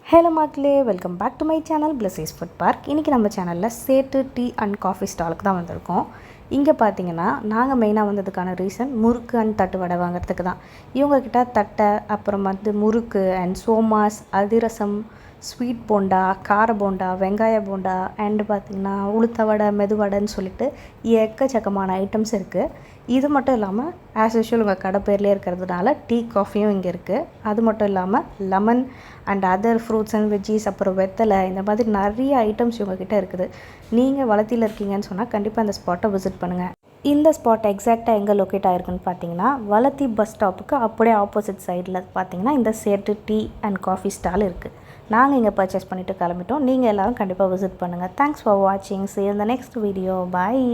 Hello மக்களே, welcome back to my channel பிளஸீஸ் food park. இன்றைக்கி நம்ம சேனலில் சேட்டு டீ அண்ட் காஃபி ஸ்டாலுக்கு தான் வந்திருக்கோம். இங்கே பார்த்தீங்கன்னா நாங்கள் மெயினாக வந்ததுக்கான ரீசன் முறுக்கு அண்ட் தட்டு வடை வாங்குறதுக்கு தான். இவங்கக்கிட்ட தட்டை, அப்புறம் வந்து முறுக்கு அண்ட் சோமாஸ், அதிரசம், ஸ்வீட் போண்டா, கார போண்டா, வெங்காய போண்டா அண்டு பார்த்திங்கன்னா உளுத்த வடை, மெதுவடைன்னு சொல்லிட்டு எக்கச்சக்கமான ஐட்டம்ஸ் இருக்குது. இது மட்டும் இல்லாமல் ஆஸ் யூஷுவல் உங்கள் கடை பேர்லேயே இருக்கிறதுனால டீ காஃபியும் இங்கே இருக்குது. அது மட்டும் இல்லாமல் lemon and other fruits and veggies, அப்புறம் வெத்தலை, இந்த மாதிரி நிறைய ஐட்டம்ஸ் இவங்கக்கிட்ட இருக்குது. நீங்கள் வளத்தியில் இருக்கீங்கன்னு சொன்னால் கண்டிப்பாக அந்த ஸ்பாட்டை விசிட் பண்ணுங்கள். இந்த ஸ்பாட் எக்ஸாக்டாக எங்கே லொக்கேட் ஆகிருக்குன்னு பார்த்தீங்கன்னா வளத்தி பஸ் ஸ்டாப்புக்கு அப்படியே ஆப்போசிட் சைடில் பார்த்தீங்கன்னா இந்த சேட்டு டீ அண்ட் காஃபி ஸ்டால் இருக்குது. நாங்கள் இங்கே பர்ச்சேஸ் பண்ணிவிட்டு கிளம்பிட்டோம். நீங்கள் எல்லோரும் கண்டிப்பாக விசிட் பண்ணுங்கள். தேங்க்ஸ் ஃபார் வாட்சிங். See you in the next video. Bye.